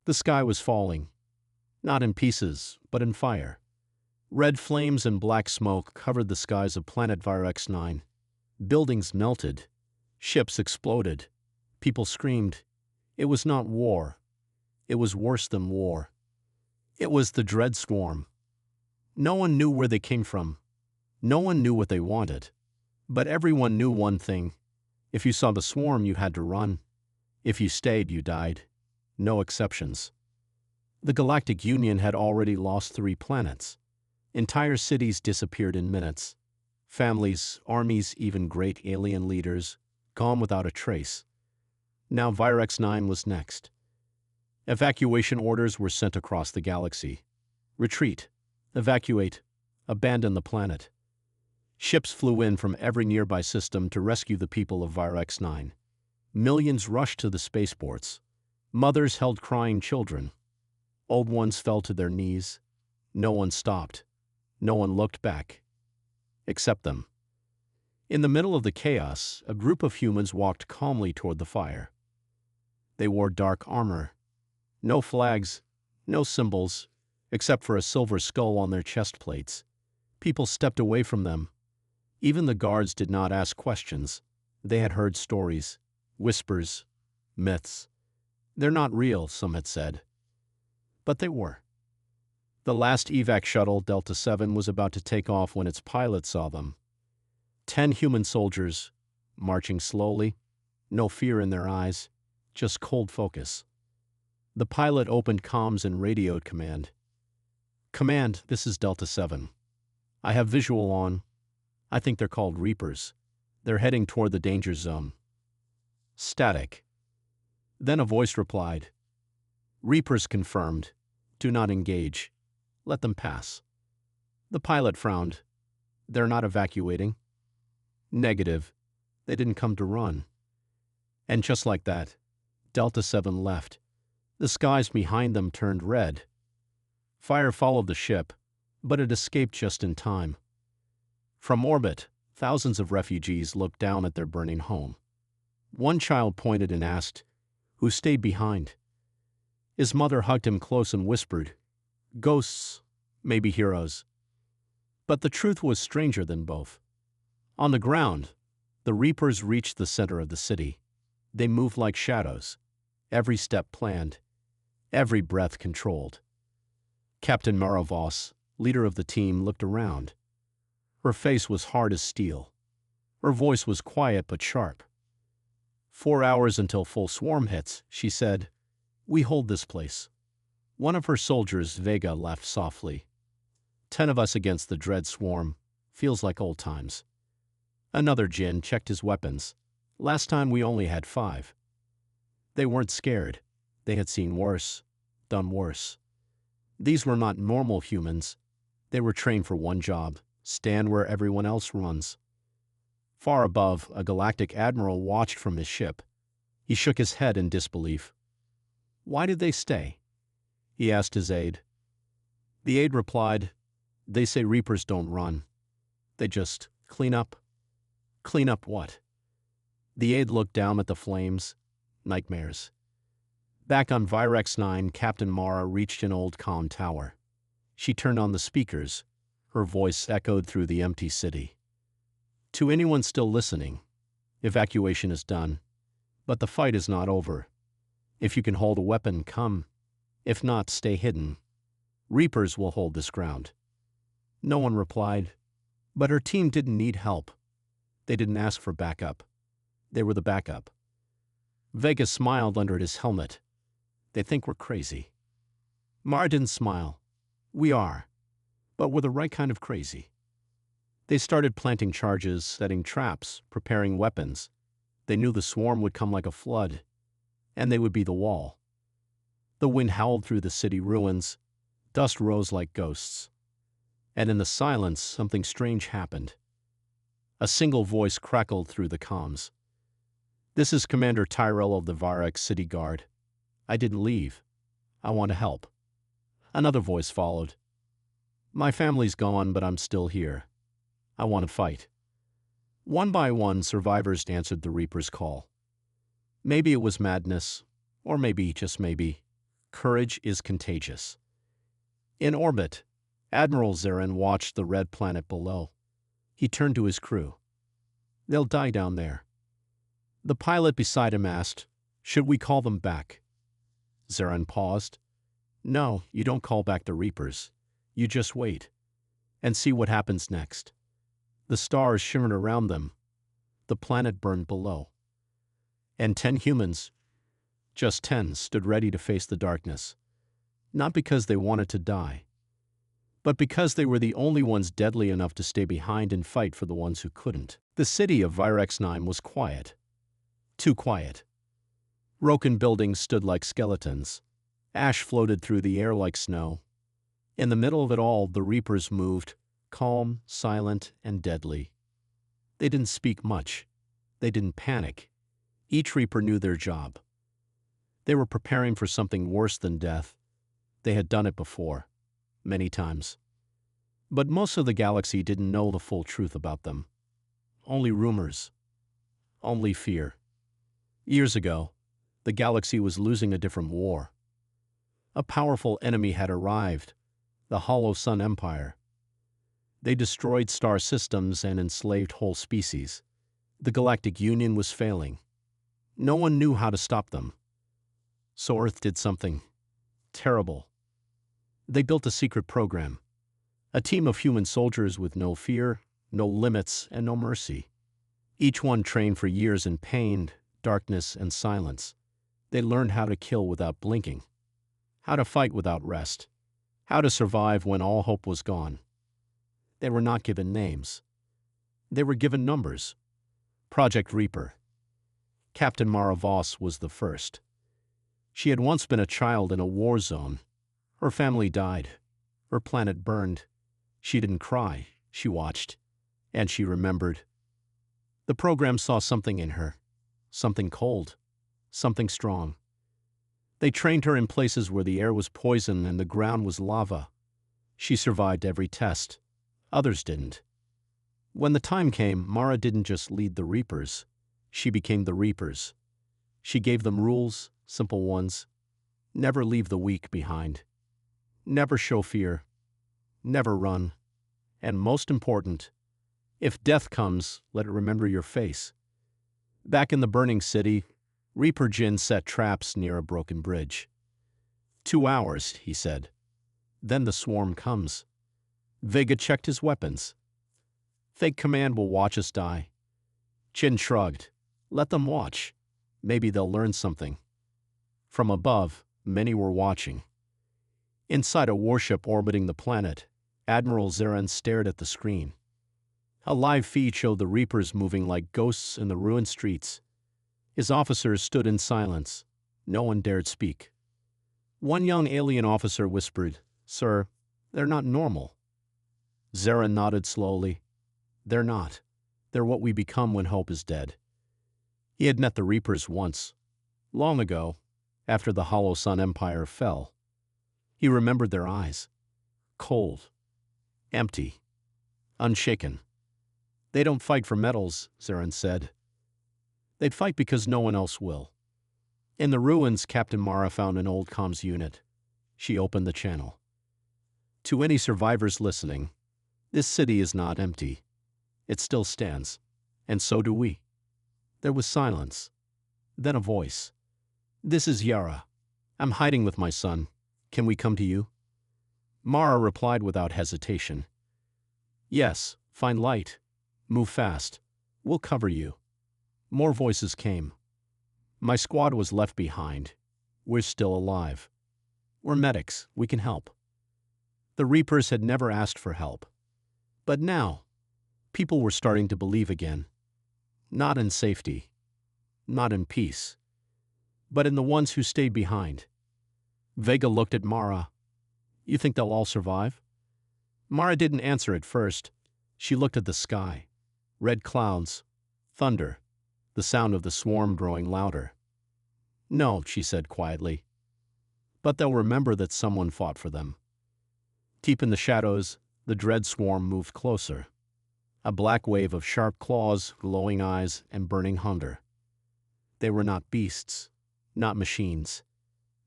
The sky was falling, not in pieces, but in fire. Red flames and black smoke covered the skies of planet Virex 9. Buildings melted. Ships exploded. People screamed. It was not war. It was worse than war. It was the dread swarm. No one knew where they came from. No one knew what they wanted. But everyone knew one thing. If you saw the swarm, you had to run. If you stayed, you died. No exceptions. The Galactic Union had already lost 3 planets. Entire cities disappeared in minutes. Families, armies, even great alien leaders, gone without a trace. Now Virex 9 was next. Evacuation orders were sent across the galaxy. Retreat. Evacuate. Abandon the planet. Ships flew in from every nearby system to rescue the people of Virex 9. Millions rushed to the spaceports. Mothers held crying children. Old ones fell to their knees. No one stopped. No one looked back. Except them. In the middle of the chaos, a group of humans walked calmly toward the fire. They wore dark armor. No flags, no symbols, except for a silver skull on their chest plates. People stepped away from them. Even the guards did not ask questions. They had heard stories, whispers, myths. They're not real, some had said. But they were. The last evac shuttle, Delta 7, was about to take off when its pilot saw them. 10 human soldiers, marching slowly, no fear in their eyes, just cold focus. The pilot opened comms and radioed command. "Command, this is Delta 7. I have visual on. I think they're called Reapers. They're heading toward the danger zone." Static. Then a voice replied. "Reapers confirmed. Do not engage. Let them pass." The pilot frowned. "They're not evacuating?" "Negative. They didn't come to run." And just like that, Delta 7 left. The skies behind them turned red. Fire followed the ship, but it escaped just in time. From orbit, thousands of refugees looked down at their burning home. One child pointed and asked, "Who stayed behind?" His mother hugged him close and whispered, "Ghosts, maybe heroes." But the truth was stranger than both. On the ground, the Reapers reached the center of the city. They moved like shadows, every step planned, every breath controlled. Captain Mara Voss, leader of the team, looked around. Her face was hard as steel. Her voice was quiet but sharp. 4 hours until full swarm hits, she said. "We hold this place." One of her soldiers, Vega, laughed softly. 10 of us against the dread swarm. Feels like old times. Another Jinn checked his weapons. Last time we only had 5. They weren't scared. They had seen worse, done worse. These were not normal humans. They were trained for one job: stand where everyone else runs. Far above, a galactic admiral watched from his ship. He shook his head in disbelief. "Why did they stay?" he asked his aide. The aide replied, "They say Reapers don't run. They just clean up." "Clean up what?" The aide looked down at the flames. Nightmares. Back on Virex 9, Captain Mara reached an old comm tower. She turned on the speakers. Her voice echoed through the empty city. "To anyone still listening, evacuation is done. But the fight is not over. If you can hold a weapon, come. If not, stay hidden. Reapers will hold this ground." No one replied. But her team didn't need help. They didn't ask for backup. They were the backup. Vega smiled under his helmet. "They think we're crazy." Mara didn't smile. "We are. But we're the right kind of crazy." They started planting charges, setting traps, preparing weapons. They knew the swarm would come like a flood, and they would be the wall. The wind howled through the city ruins. Dust rose like ghosts. And in the silence, something strange happened. A single voice crackled through the comms. "This is Commander Tyrell of the Virex City Guard. I didn't leave. I want to help." Another voice followed. "My family's gone, but I'm still here. I want to fight." One by one, survivors answered the Reaper's call. Maybe it was madness, or maybe, just maybe, Courage is contagious. In orbit, Admiral Zarin watched the red planet below. He turned to his crew. "They'll die down there." The pilot beside him asked, "Should we call them back?" Zarin paused. "No, you don't call back the Reapers. You just wait and see what happens next." The stars shimmered around them. The planet burned below. And 10 humans, just 10, stood ready to face the darkness. Not because they wanted to die, but because they were the only ones deadly enough to stay behind and fight for the ones who couldn't. The city of Virex-9 was quiet. Too quiet. Broken buildings stood like skeletons. Ash floated through the air like snow. In the middle of it all, the Reapers moved, calm, silent, and deadly. They didn't speak much. They didn't panic. Each Reaper knew their job. They were preparing for something worse than death. They had done it before, many times. But most of the galaxy didn't know the full truth about them. Only rumors. Only fear. Years ago, the galaxy was losing a different war. A powerful enemy had arrived, the Hollow Sun Empire. They destroyed star systems and enslaved whole species. The Galactic Union was failing. No one knew how to stop them. So Earth did something terrible. They built a secret program. A team of human soldiers with no fear, no limits, and no mercy. Each one trained for years in pain, darkness, and silence. They learned how to kill without blinking, how to fight without rest, how to survive when all hope was gone. They were not given names. They were given numbers. Project Reaper. Captain Mara Voss was the first. She had once been a child in a war zone. Her family died. Her planet burned. She didn't cry. She watched. And she remembered. The program saw something in her. Something cold. Something strong. They trained her in places where the air was poison and the ground was lava. She survived every test. Others didn't. When the time came, Mara didn't just lead the Reapers. She became the Reapers. She gave them rules, simple ones. Never leave the weak behind. Never show fear. Never run. And most important, if death comes, let it remember your face. Back in the burning city, Reaper Jin set traps near a broken bridge. 2 hours, he said. Then the swarm comes. Vega checked his weapons. Fake Command will watch us die. Jin shrugged. Let them watch. Maybe they'll learn something. From above, many were watching. Inside a warship orbiting the planet, Admiral Zarin stared at the screen. A live feed showed the Reapers moving like ghosts in the ruined streets. His officers stood in silence. No one dared speak. One young alien officer whispered, "Sir, they're not normal." Zarin nodded slowly. "They're not. They're what we become when hope is dead." He had met the Reapers once, long ago, after the Hollow Sun Empire fell. He remembered their eyes. Cold. Empty. Unshaken. "They don't fight for medals," Zarin said. "They'd fight because no one else will." In the ruins, Captain Mara found an old comms unit. She opened the channel. "To any survivors listening, this city is not empty. It still stands. And so do we." There was silence. Then a voice. "This is Yara. I'm hiding with my son. Can we come to you?" Mara replied without hesitation. "Yes, find light. Move fast. We'll cover you." More voices came. "My squad was left behind. We're still alive. We're medics. We can help." The Reapers had never asked for help. But now, people were starting to believe again. Not in safety. Not in peace. But in the ones who stayed behind. Vega looked at Mara. "You think they'll all survive?" Mara didn't answer at first. She looked at the sky. Red clouds. Thunder. The sound of the swarm growing louder. "No," she said quietly. "But they'll remember that someone fought for them." Deep in the shadows, the dread swarm moved closer. A black wave of sharp claws, glowing eyes, and burning hunger. They were not beasts, not machines.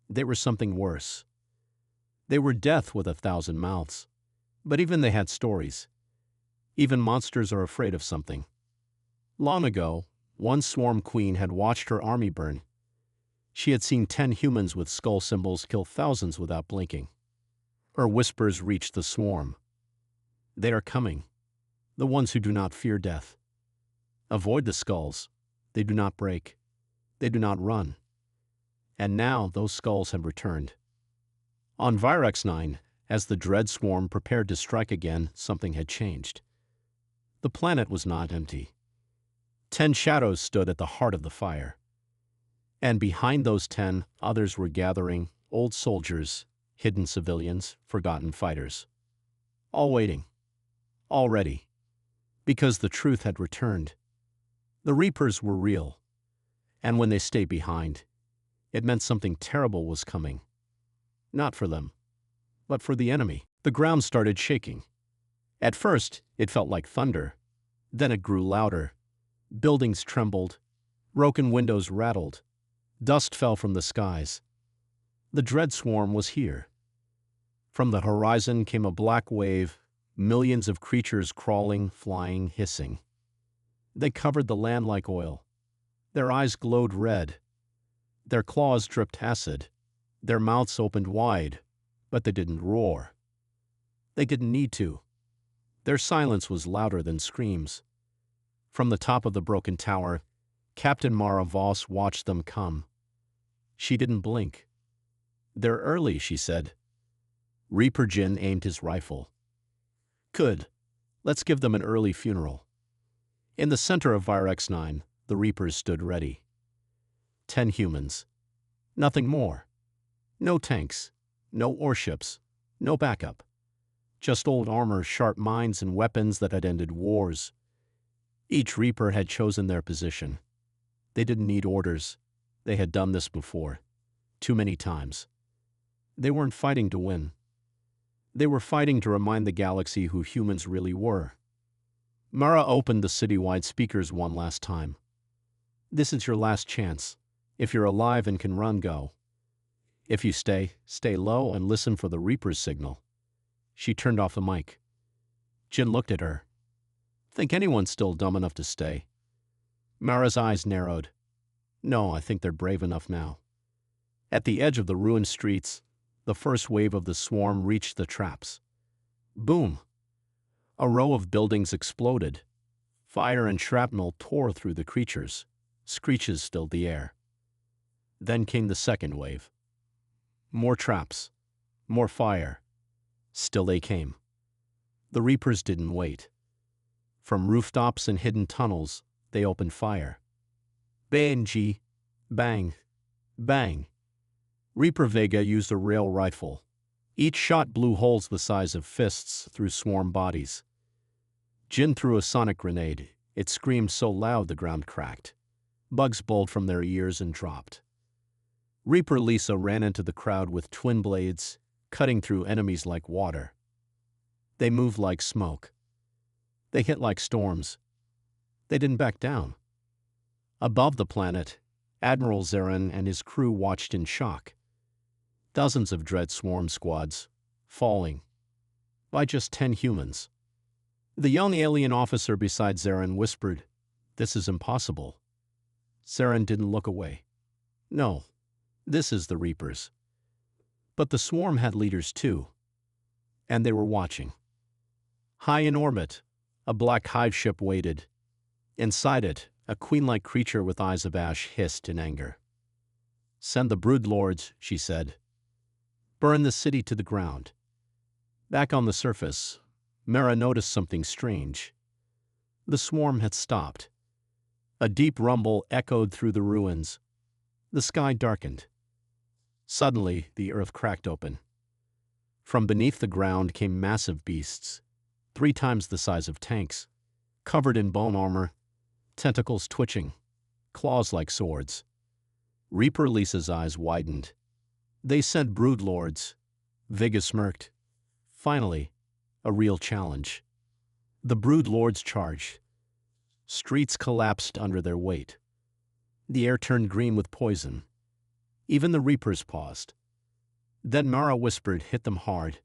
They were something worse. They were death with 1,000 mouths. But even they had stories. Even monsters are afraid of something. Long ago, one swarm queen had watched her army burn. She had seen 10 humans with skull symbols kill thousands without blinking. Her whispers reached the swarm. They are coming, the ones who do not fear death. Avoid the skulls. They do not break. They do not run. And now those skulls have returned. On Virex 9, as the dread swarm prepared to strike again, something had changed. The planet was not empty. 10 shadows stood at the heart of the fire. And behind those 10, others were gathering, old soldiers, hidden civilians, forgotten fighters. All waiting. All ready. Because the truth had returned. The Reapers were real. And when they stayed behind, it meant something terrible was coming. Not for them, but for the enemy. The ground started shaking. At first, it felt like thunder. Then it grew louder. Buildings trembled. Broken windows rattled. Dust fell from the skies. The dread swarm was here. From the horizon came a black wave, millions of creatures crawling, flying, hissing. They covered the land like oil. Their eyes glowed red. Their claws dripped acid. Their mouths opened wide, but they didn't roar. They didn't need to. Their silence was louder than screams. From the top of the broken tower, Captain Mara Voss watched them come. She didn't blink. They're early, she said. Reaper Jin aimed his rifle. Good. Let's give them an early funeral. In the center of Virex 9, the Reapers stood ready. 10 humans. Nothing more. No tanks. No warships. No backup. Just old armor, sharp minds, and weapons that had ended wars. Each Reaper had chosen their position. They didn't need orders. They had done this before. Too many times. They weren't fighting to win. They were fighting to remind the galaxy who humans really were. Mara opened the citywide speakers one last time. This is your last chance. If you're alive and can run, go. If you stay low and listen for the Reaper's signal. She turned off the mic. Jin looked at her. Think anyone's still dumb enough to stay? Mara's eyes narrowed. No, I think they're brave enough now. At the edge of the ruined streets, the first wave of the swarm reached the traps. Boom! A row of buildings exploded. Fire and shrapnel tore through the creatures. Screeches filled the air. Then came the second wave. More traps. More fire. Still they came. The Reapers didn't wait. From rooftops and hidden tunnels, they opened fire. Bang! Bang! Bang! Reaper Vega used a rail rifle. Each shot blew holes the size of fists through swarm bodies. Jin threw a sonic grenade. It screamed so loud the ground cracked. Bugs bowled from their ears and dropped. Reaper Lisa ran into the crowd with twin blades, cutting through enemies like water. They moved like smoke. They hit like storms. They didn't back down. Above the planet, Admiral Zarin and his crew watched in shock. Dozens of dread swarm squads, falling, by just 10 humans. The young alien officer beside Zarin whispered, "This is impossible." Zarin didn't look away. No, this is the Reapers. But the swarm had leaders too, and they were watching. High in orbit, a black hive ship waited. Inside it, a queen-like creature with eyes of ash hissed in anger. "Send the brood lords," she said. "Burn the city to the ground." Back on the surface, Mara noticed something strange. The swarm had stopped. A deep rumble echoed through the ruins. The sky darkened. Suddenly, the earth cracked open. From beneath the ground came massive beasts, 3 times the size of tanks, covered in bone armor, tentacles twitching, claws like swords. Reaper Lisa's eyes widened. They sent brood lords. Vega smirked. Finally, a real challenge. The brood lords charged. Streets collapsed under their weight. The air turned green with poison. Even the Reapers paused. Then Mara whispered, "Hit them hard.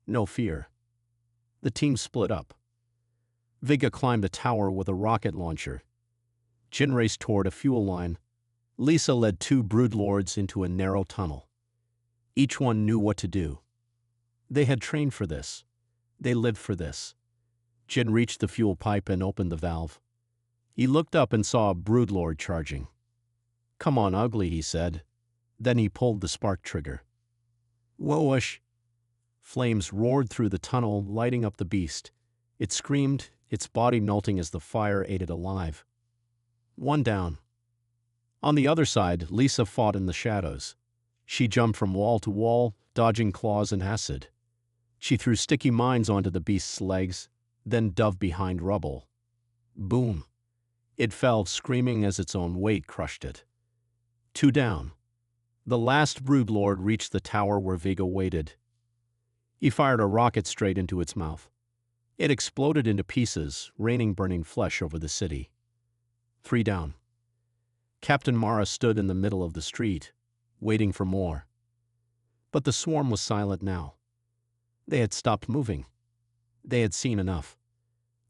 No fear." The team split up. Vega climbed a tower with a rocket launcher. Jin raced toward a fuel line. Lisa led two broodlords into a narrow tunnel. Each one knew what to do. They had trained for this. They lived for this. Jin reached the fuel pipe and opened the valve. He looked up and saw a broodlord charging. "Come on, ugly," he said. Then he pulled the spark trigger. Whoosh! Flames roared through the tunnel, lighting up the beast. It screamed, its body melting as the fire ate it alive. One down. On the other side, Lisa fought in the shadows. She jumped from wall to wall, dodging claws and acid. She threw sticky mines onto the beast's legs, then dove behind rubble. Boom! It fell, screaming as its own weight crushed it. Two down. The last broodlord reached the tower where Vega waited. He fired a rocket straight into its mouth. It exploded into pieces, raining burning flesh over the city. Three down. Captain Mara stood in the middle of the street, waiting for more. But the swarm was silent now. They had stopped moving. They had seen enough.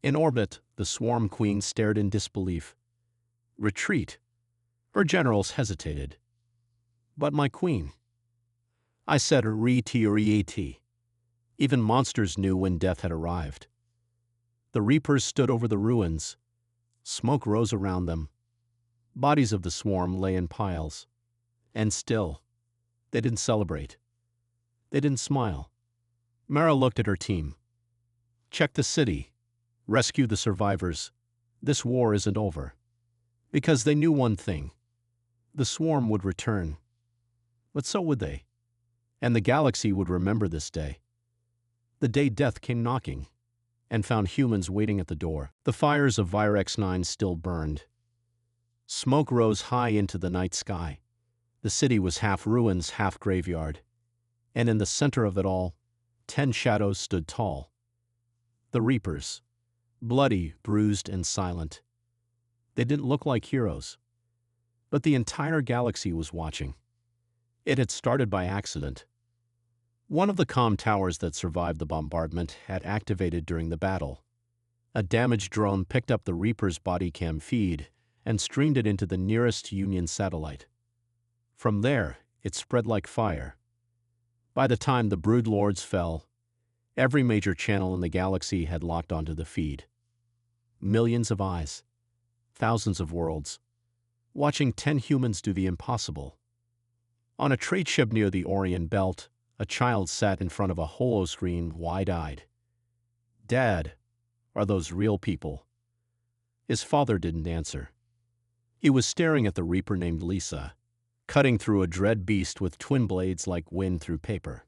In orbit, the swarm queen stared in disbelief. Retreat. Her generals hesitated. "But my queen." I said re-t. Even monsters knew when death had arrived. The Reapers stood over the ruins. Smoke rose around them. Bodies of the swarm lay in piles. And still, they didn't celebrate. They didn't smile. Mara looked at her team. "Check the city. Rescue the survivors. This war isn't over." Because they knew one thing. The swarm would return. But so would they. And the galaxy would remember this day. The day death came knocking and found humans waiting at the door. The fires of Virex-9 still burned. Smoke rose high into the night sky. The city was half ruins, half graveyard. And in the center of it all, 10 shadows stood tall. The Reapers. Bloody, bruised, and silent. They didn't look like heroes. But the entire galaxy was watching. It had started by accident. One of the comm towers that survived the bombardment had activated during the battle. A damaged drone picked up the Reaper's body cam feed and streamed it into the nearest Union satellite. From there, it spread like fire. By the time the broodlords fell, every major channel in the galaxy had locked onto the feed. Millions of eyes, thousands of worlds, watching 10 humans do the impossible. On a trade ship near the Orion Belt, a child sat in front of a holoscreen, wide-eyed. "Dad, are those real people?" His father didn't answer. He was staring at the Reaper named Lisa, cutting through a dread beast with twin blades like wind through paper.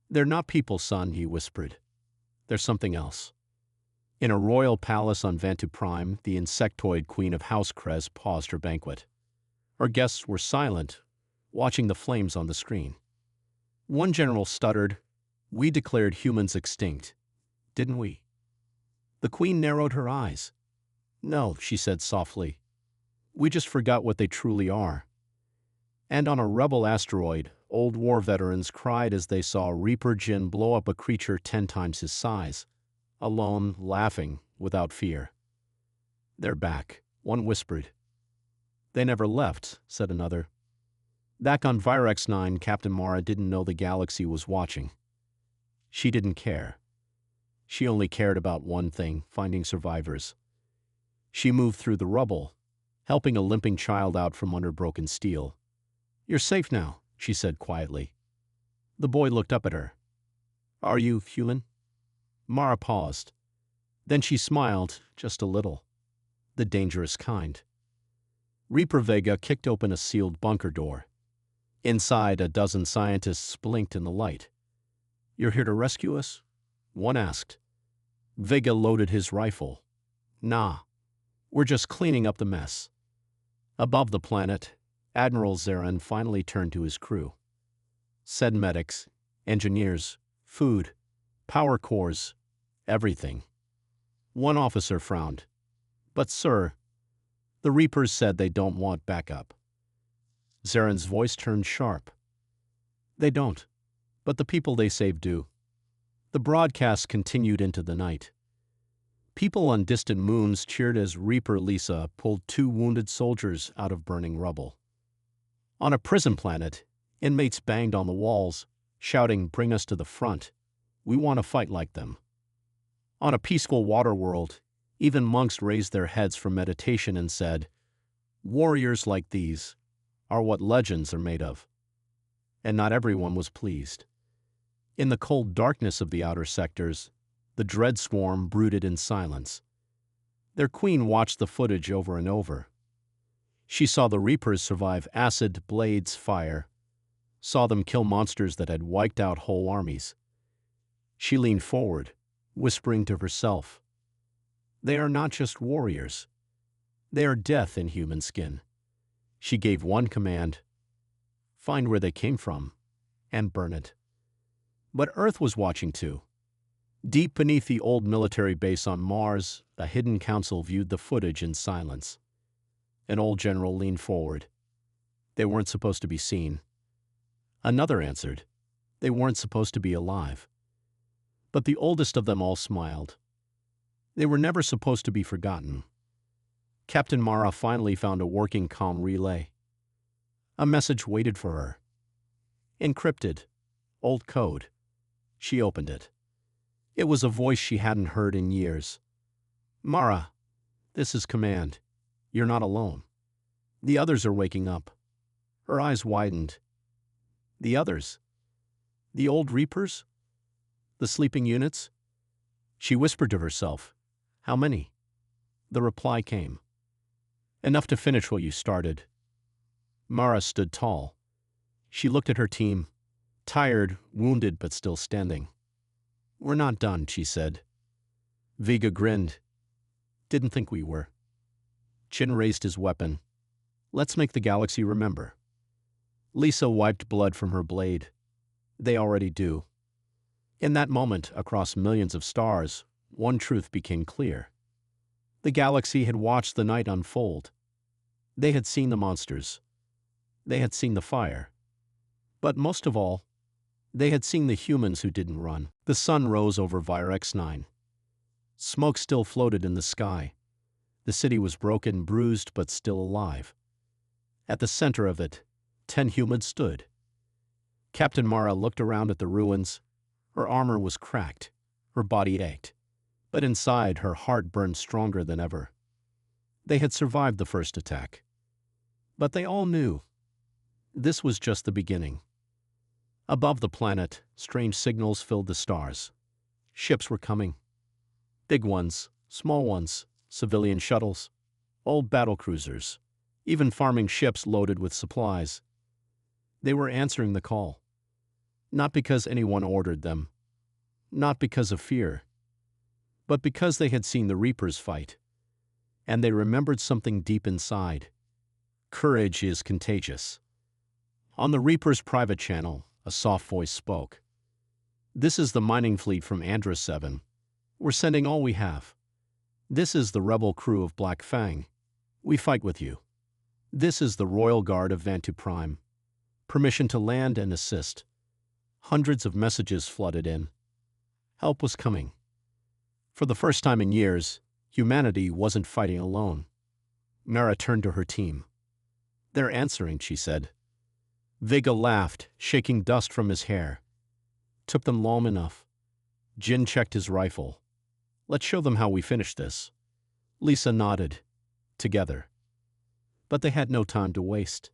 "They're not people, son," he whispered. "They're something else." In a royal palace on Vantu Prime, the insectoid queen of House Krez paused her banquet. Her guests were silent, watching the flames on the screen. One general stuttered, "We declared humans extinct, didn't we?" The queen narrowed her eyes. "No," she said softly. "We just forgot what they truly are." And on a rebel asteroid, old war veterans cried as they saw Reaper Jin blow up a creature 10 times his size, alone, laughing, without fear. "They're back," one whispered. "They never left," said another. Back on Virex-9, Captain Mara didn't know the galaxy was watching. She didn't care. She only cared about one thing, finding survivors. She moved through the rubble, helping a limping child out from under broken steel. "You're safe now," she said quietly. The boy looked up at her. "Are you human?" Mara paused. Then she smiled, just a little. The dangerous kind. Reaper Vega kicked open a sealed bunker door. Inside, a dozen scientists blinked in the light. "You're here to rescue us?" one asked. Vega loaded his rifle. "Nah, we're just cleaning up the mess." Above the planet, Admiral Zarin finally turned to his crew. Said medics, engineers, food, power cores, everything. One officer frowned. "But sir, the Reapers said they don't want backup." Zaren's voice turned sharp. They don't, but the people they save do. The broadcast continued into the night. People on distant moons cheered as Reaper Lisa pulled 2 wounded soldiers out of burning rubble. On a prison planet, inmates banged on the walls, shouting, "Bring us to the front. We want to fight like them." On a peaceful water world, even monks raised their heads from meditation and said, "Warriors like these are what legends are made of." And not everyone was pleased. In the cold darkness of the outer sectors, the dread swarm brooded in silence. Their queen watched the footage over and over. She saw the Reapers survive acid, blades, fire, saw them kill monsters that had wiped out whole armies. She leaned forward, whispering to herself, "They are not just warriors. They are death in human skin." She gave one command: find where they came from and burn it. But Earth was watching too. Deep beneath the old military base on Mars, the hidden council viewed the footage in silence. An old general leaned forward. They weren't supposed to be seen. Another answered. They weren't supposed to be alive. But the oldest of them all smiled. They were never supposed to be forgotten. Captain Mara finally found a working comm relay. A message waited for her. Encrypted. Old code. She opened it. It was a voice she hadn't heard in years. "Mara, this is command. You're not alone. The others are waking up." Her eyes widened. The others? The old Reapers? The sleeping units? She whispered to herself, "How many?" The reply came. "Enough to finish what you started." Mara stood tall. She looked at her team, tired, wounded, but still standing. "We're not done," she said. Vega grinned. "Didn't think we were." Chin raised his weapon. "Let's make the galaxy remember." Lisa wiped blood from her blade. "They already do." In that moment, across millions of stars, one truth became clear. The galaxy had watched the night unfold. They had seen the monsters. They had seen the fire. But most of all, they had seen the humans who didn't run. The sun rose over Virex-9. Smoke still floated in the sky. The city was broken, bruised, but still alive. At the center of it, 10 humans stood. Captain Mara looked around at the ruins. Her armor was cracked. Her body ached. But inside, her heart burned stronger than ever. They had survived the first attack. But they all knew this was just the beginning. Above the planet, strange signals filled the stars. Ships were coming. Big ones, small ones, civilian shuttles, old battlecruisers, even farming ships loaded with supplies. They were answering the call. Not because anyone ordered them. Not because of fear. But because they had seen the Reapers fight. And they remembered something deep inside. Courage is contagious. On the Reapers' private channel, a soft voice spoke. "This is the mining fleet from Andros 7. We're sending all we have. This is the rebel crew of Black Fang. We fight with you. This is the Royal Guard of Vantu Prime. Permission to land and assist." Hundreds of messages flooded in. Help was coming. For the first time in years, humanity wasn't fighting alone. Mara turned to her team. "They're answering," she said. Vega laughed, shaking dust from his hair. "Took them long enough." Jin checked his rifle. "Let's show them how we finish this." Lisa nodded. Together. But they had no time to waste.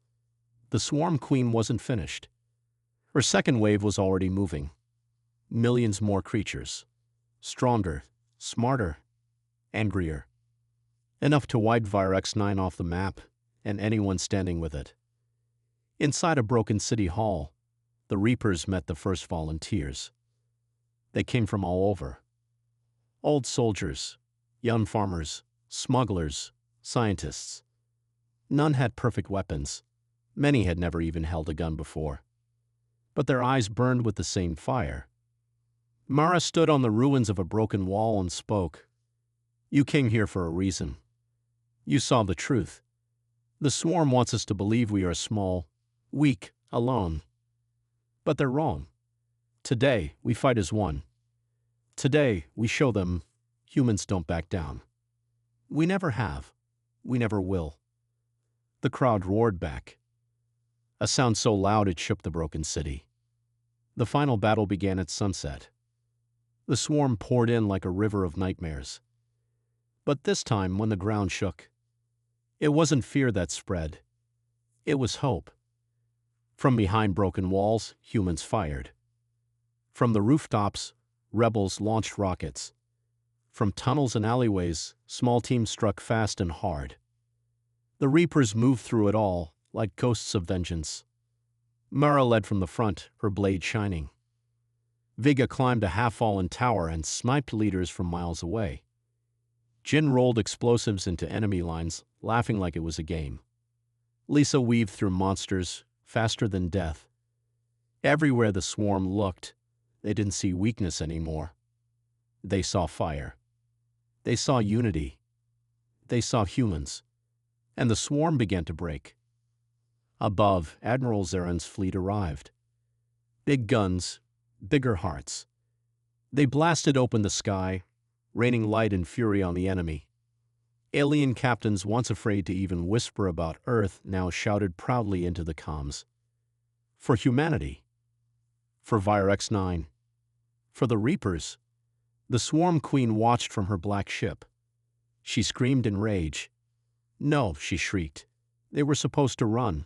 The Swarm Queen wasn't finished. Her second wave was already moving. Millions more creatures. Stronger, smarter, angrier. Enough to wipe Virex-9 off the map and anyone standing with it. Inside a broken city hall, the Reapers met the first volunteers. They came from all over. Old soldiers, young farmers, smugglers, scientists. None had perfect weapons. Many had never even held a gun before. But their eyes burned with the same fire. Mara stood on the ruins of a broken wall and spoke. "You came here for a reason. You saw the truth. The Swarm wants us to believe we are small, weak, alone. But they're wrong. Today, we fight as one. Today, we show them humans don't back down. We never have. We never will. The crowd roared back, a sound so loud it shook the broken city. The final battle began at sunset. The swarm poured in like a river of nightmares. But this time, when the ground shook, it wasn't fear that spread. It was hope. From behind broken walls, humans fired. From the rooftops, rebels launched rockets. From tunnels and alleyways, small teams struck fast and hard. The Reapers moved through it all, like ghosts of vengeance. Mara led from the front, her blade shining. Viga climbed a half-fallen tower and sniped leaders from miles away. Jin rolled explosives into enemy lines, laughing like it was a game. Lisa weaved through monsters, faster than death. Everywhere the swarm looked, they didn't see weakness anymore. They saw fire. They saw unity. They saw humans. And the swarm began to break. Above, Admiral Zaren's fleet arrived. Big guns, bigger hearts. They blasted open the sky, raining light and fury on the enemy. Alien captains, once afraid to even whisper about Earth, now shouted proudly into the comms. For humanity. For Virex-9. For the Reapers. The Swarm Queen watched from her black ship. She screamed in rage. No, she shrieked. They were supposed to run.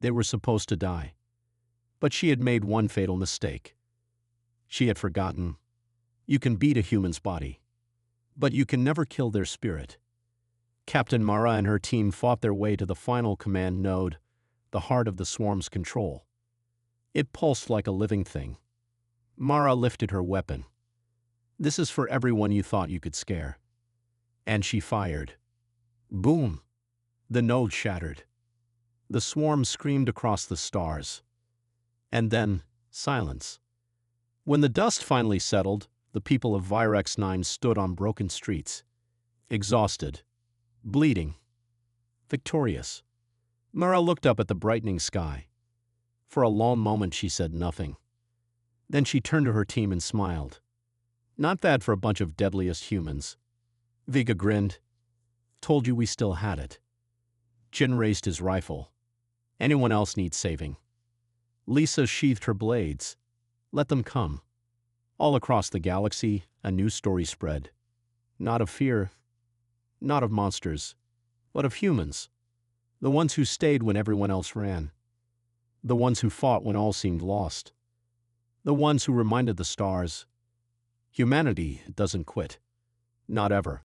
They were supposed to die. But she had made one fatal mistake. She had forgotten. You can beat a human's body, but you can never kill their spirit. Captain Mara and her team fought their way to the final command node, the heart of the swarm's control. It pulsed like a living thing. Mara lifted her weapon. This is for everyone you thought you could scare. And she fired. Boom! The node shattered. The swarm screamed across the stars. And then, silence. When the dust finally settled, the people of Virex-9 stood on broken streets, exhausted, bleeding, victorious. Mara looked up at the brightening sky. For a long moment she said nothing. Then she turned to her team and smiled. Not bad for a bunch of deadliest humans. Viga grinned. Told you we still had it. Jin raised his rifle. Anyone else needs saving. Lisa sheathed her blades. Let them come. All across the galaxy, a new story spread. Not of fear, not of monsters, but of humans. The ones who stayed when everyone else ran. The ones who fought when all seemed lost. The ones who reminded the stars, humanity doesn't quit. Not ever.